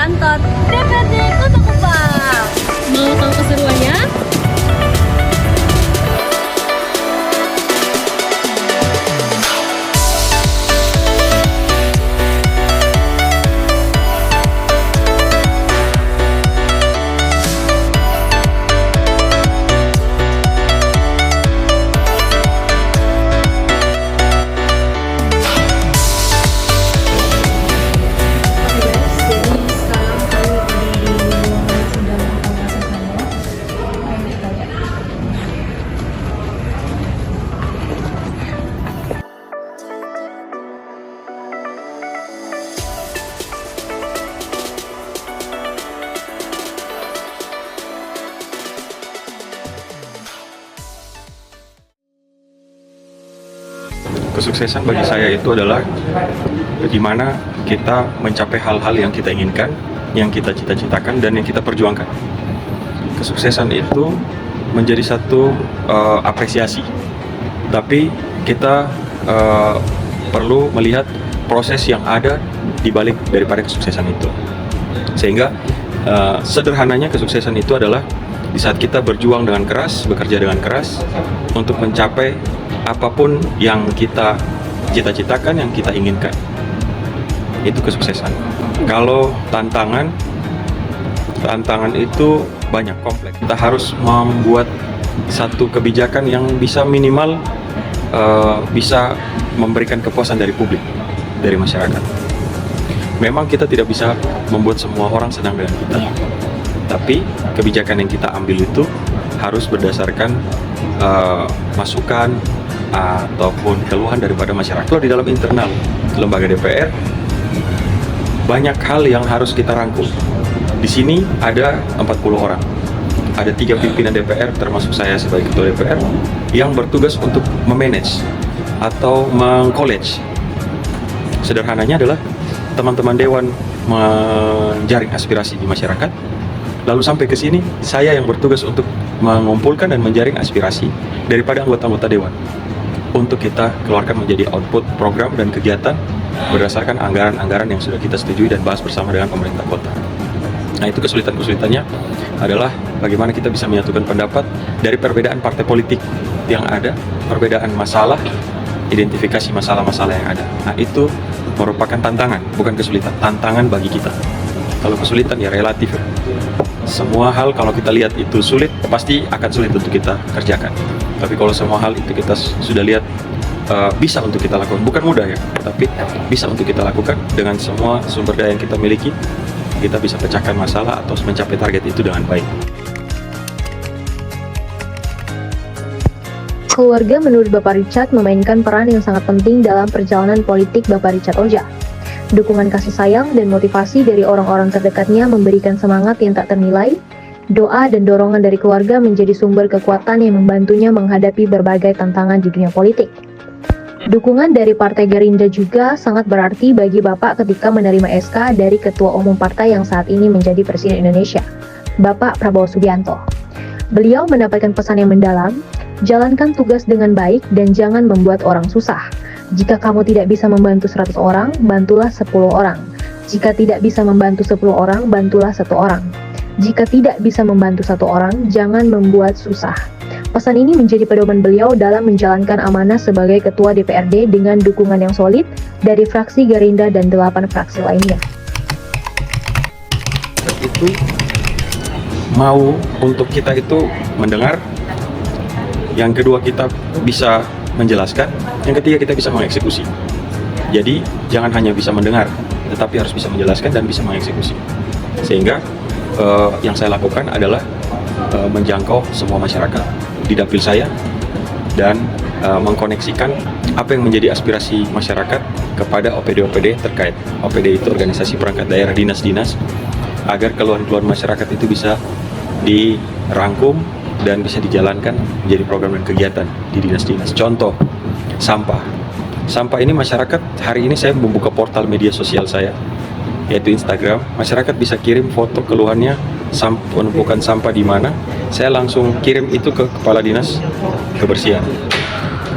kantor DPRD Kota Kupang. Mau tahu keseruannya? Kesuksesan bagi saya itu adalah bagaimana kita mencapai hal-hal yang kita inginkan, yang kita cita-citakan, dan yang kita perjuangkan. Kesuksesan itu menjadi satu apresiasi, tapi kita perlu melihat proses yang ada di balik daripada kesuksesan itu. Sehingga sederhananya kesuksesan itu adalah di saat kita berjuang dengan keras, bekerja dengan keras untuk mencapai apapun yang kita cita-citakan, yang kita inginkan. Itu kesuksesan. Kalau tantangan itu banyak, kompleks. Kita harus membuat satu kebijakan yang bisa minimal bisa memberikan kepuasan dari publik, dari masyarakat. Memang kita tidak bisa membuat semua orang senang dengan kita, tapi kebijakan yang kita ambil itu harus berdasarkan masukan ataupun keluhan daripada masyarakat. Kalau di dalam internal lembaga DPR, banyak hal yang harus kita rangkum. Di sini ada 40 orang. Ada 3 pimpinan DPR, termasuk saya sebagai ketua DPR, yang bertugas untuk memanage atau meng-college. Sederhananya adalah teman-teman dewan menjaring aspirasi di masyarakat, lalu sampai ke sini, saya yang bertugas untuk mengumpulkan dan menjaring aspirasi daripada anggota-anggota dewan untuk kita keluarkan menjadi output program dan kegiatan berdasarkan anggaran-anggaran yang sudah kita setujui dan bahas bersama dengan pemerintah kota. Nah, itu kesulitan-kesulitannya adalah bagaimana kita bisa menyatukan pendapat dari perbedaan partai politik yang ada, perbedaan masalah, identifikasi masalah-masalah yang ada. Nah, itu merupakan tantangan, bukan kesulitan, tantangan bagi kita. Kalau kesulitan ya relatif. Semua hal kalau kita lihat itu sulit, pasti akan sulit untuk kita kerjakan. Tapi kalau semua hal itu kita sudah lihat bisa untuk kita lakukan, bukan mudah ya, tapi bisa untuk kita lakukan dengan semua sumber daya yang kita miliki, kita bisa pecahkan masalah atau mencapai target itu dengan baik. Keluarga menurut Bapak Richard memainkan peran yang sangat penting dalam perjalanan politik Bapak Richard Ojah. Dukungan kasih sayang dan motivasi dari orang-orang terdekatnya memberikan semangat yang tak ternilai. Doa dan dorongan dari keluarga menjadi sumber kekuatan yang membantunya menghadapi berbagai tantangan di dunia politik. Dukungan dari Partai Gerindra juga sangat berarti bagi Bapak ketika menerima SK dari Ketua Umum Partai yang saat ini menjadi Presiden Indonesia, Bapak Prabowo Subianto. Beliau mendapatkan pesan yang mendalam, jalankan tugas dengan baik dan jangan membuat orang susah. Jika kamu tidak bisa membantu 100 orang, bantulah 10 orang. Jika tidak bisa membantu 10 orang, bantulah 1 orang. Jika tidak bisa membantu 1 orang, jangan membuat susah. Pesan ini menjadi pedoman beliau dalam menjalankan amanah sebagai Ketua DPRD dengan dukungan yang solid dari fraksi Gerindra dan 8 fraksi lainnya. Itu mau untuk kita itu mendengar, yang kedua kita bisa menjelaskan, yang ketiga kita bisa mengeksekusi. Jadi jangan hanya bisa mendengar, tetapi harus bisa menjelaskan dan bisa mengeksekusi. Sehingga yang saya lakukan adalah menjangkau semua masyarakat di dapil saya dan mengkoneksikan apa yang menjadi aspirasi masyarakat kepada OPD-OPD terkait. OPD itu organisasi perangkat daerah, dinas-dinas, agar keluhan-keluhan masyarakat itu bisa dirangkum dan bisa dijalankan menjadi program dan kegiatan di dinas-dinas. Contoh, sampah. Sampah ini masyarakat, hari ini saya membuka portal media sosial saya, yaitu Instagram. Masyarakat bisa kirim foto keluhannya, penumpukan sampah di mana. Saya langsung kirim itu ke Kepala Dinas Kebersihan.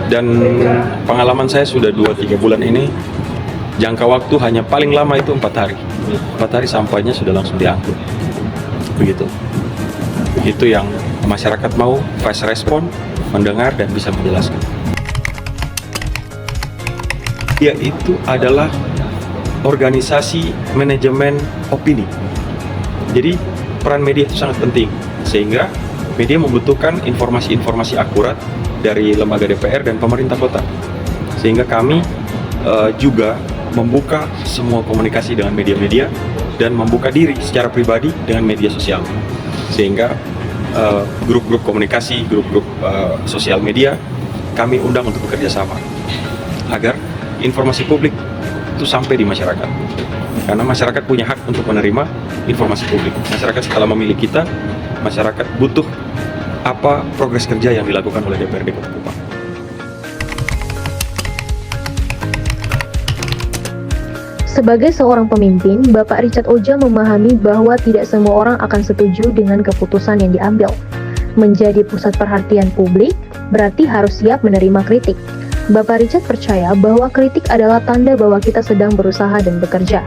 Dan pengalaman saya sudah 2-3 bulan ini, Jangka waktu hanya paling lama itu 4 hari. 4 hari sampainya sudah langsung diangkut. Begitu. Itu yang masyarakat mau, fast respon, mendengar dan bisa menjelaskan. Yaitu adalah organisasi manajemen opini. Jadi peran media itu sangat penting, sehingga media membutuhkan informasi-informasi akurat dari lembaga DPR dan pemerintah kota. Sehingga kami juga membuka semua komunikasi dengan media-media dan membuka diri secara pribadi dengan media sosial. Sehingga grup-grup komunikasi, grup-grup sosial media kami undang untuk bekerja sama agar informasi publik itu sampai di masyarakat. Karena masyarakat punya hak untuk menerima informasi publik. Masyarakat setelah memilih kita, masyarakat butuh apa progres kerja yang dilakukan oleh DPRD Kota Kupang. Sebagai seorang pemimpin, Bapak Richard Oja memahami bahwa tidak semua orang akan setuju dengan keputusan yang diambil. Menjadi pusat perhatian publik berarti harus siap menerima kritik. Bapak Richard percaya bahwa kritik adalah tanda bahwa kita sedang berusaha dan bekerja.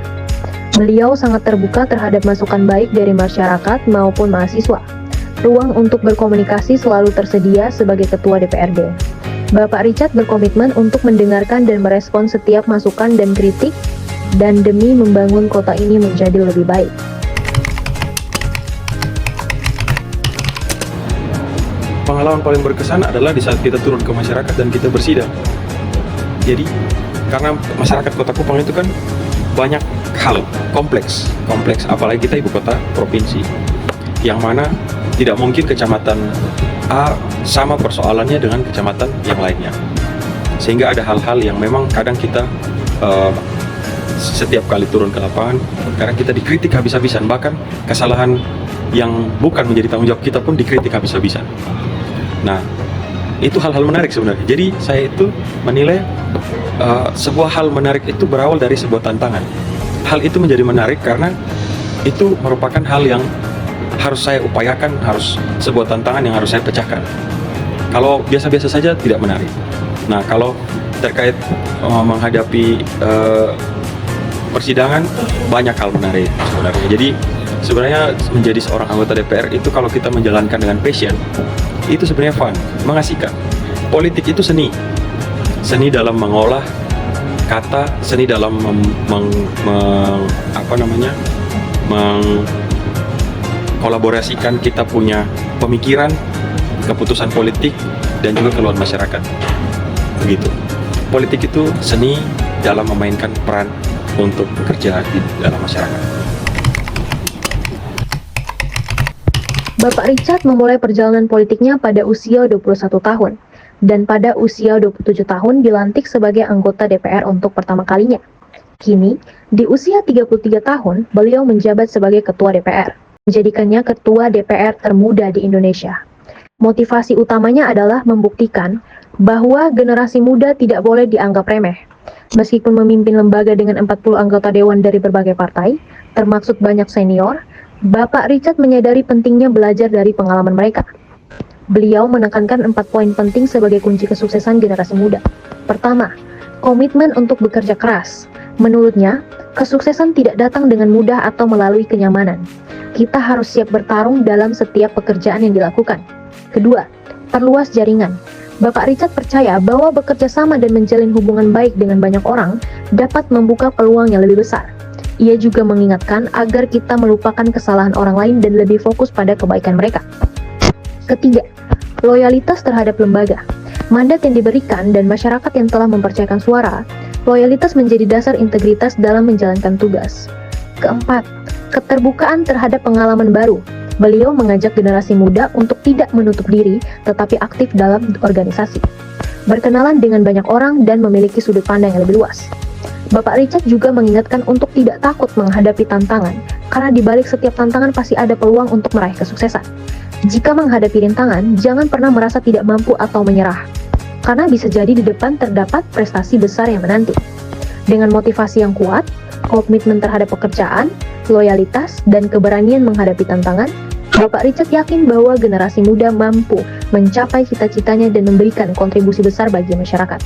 Beliau sangat terbuka terhadap masukan baik dari masyarakat maupun mahasiswa. Ruang untuk berkomunikasi selalu tersedia sebagai Ketua DPRD. Bapak Richard berkomitmen untuk mendengarkan dan merespons setiap masukan dan kritik, dan demi membangun kota ini menjadi lebih baik. Pengalaman paling berkesan adalah di saat kita turun ke masyarakat dan kita bersidang. Jadi, karena masyarakat Kota Kupang itu kan banyak hal, kompleks, apalagi kita ibu kota provinsi, yang mana tidak mungkin kecamatan A sama persoalannya dengan kecamatan yang lainnya. Sehingga ada hal-hal yang memang kadang kita setiap kali turun ke lapangan, karena kita dikritik habis-habisan, bahkan kesalahan yang bukan menjadi tanggung jawab kita pun dikritik habis-habisan. Nah, itu hal-hal menarik sebenarnya. Jadi saya itu menilai sebuah hal menarik itu berawal dari sebuah tantangan. Hal itu menjadi menarik karena itu merupakan hal yang harus saya upayakan, harus sebuah tantangan yang harus saya pecahkan. Kalau biasa-biasa saja tidak menarik. Nah, kalau terkait menghadapi persidangan, banyak hal menarik sebenarnya. Jadi sebenarnya menjadi seorang anggota DPR itu kalau kita menjalankan dengan passion, itu sebenarnya fun, mengasihkan. Politik itu seni dalam mengolah kata, seni dalam mengkolaborasikan kita punya pemikiran, keputusan politik, dan juga keluhan masyarakat. Begitu. Politik itu seni dalam memainkan peran untuk bekerja di dalam masyarakat. Bapak Richard memulai perjalanan politiknya pada usia 21 tahun, dan pada usia 27 tahun dilantik sebagai anggota DPR untuk pertama kalinya. Kini, di usia 33 tahun, beliau menjabat sebagai Ketua DPR, menjadikannya Ketua DPR termuda di Indonesia. Motivasi utamanya adalah membuktikan bahwa generasi muda tidak boleh dianggap remeh. Meskipun memimpin lembaga dengan 40 anggota dewan dari berbagai partai, termasuk banyak senior, Bapak Richard menyadari pentingnya belajar dari pengalaman mereka. Beliau menekankan 4 poin penting sebagai kunci kesuksesan generasi muda. Pertama, komitmen untuk bekerja keras. Menurutnya, kesuksesan tidak datang dengan mudah atau melalui kenyamanan. Kita harus siap bertarung dalam setiap pekerjaan yang dilakukan. Kedua, perluas jaringan. Bapak Richard percaya bahwa bekerja sama dan menjalin hubungan baik dengan banyak orang dapat membuka peluang yang lebih besar. Ia juga mengingatkan agar kita melupakan kesalahan orang lain dan lebih fokus pada kebaikan mereka. Ketiga, loyalitas terhadap lembaga. Mandat yang diberikan dan masyarakat yang telah mempercayakan suara, loyalitas menjadi dasar integritas dalam menjalankan tugas. Keempat, keterbukaan terhadap pengalaman baru. Beliau mengajak generasi muda untuk tidak menutup diri, tetapi aktif dalam organisasi, berkenalan dengan banyak orang, dan memiliki sudut pandang yang lebih luas. Bapak Richard juga mengingatkan untuk tidak takut menghadapi tantangan, karena di balik setiap tantangan pasti ada peluang untuk meraih kesuksesan. Jika menghadapi rintangan, jangan pernah merasa tidak mampu atau menyerah, karena bisa jadi di depan terdapat prestasi besar yang menanti. Dengan motivasi yang kuat, komitmen terhadap pekerjaan, loyalitas, dan keberanian menghadapi tantangan, Bapak Richard yakin bahwa generasi muda mampu mencapai cita-citanya dan memberikan kontribusi besar bagi masyarakat.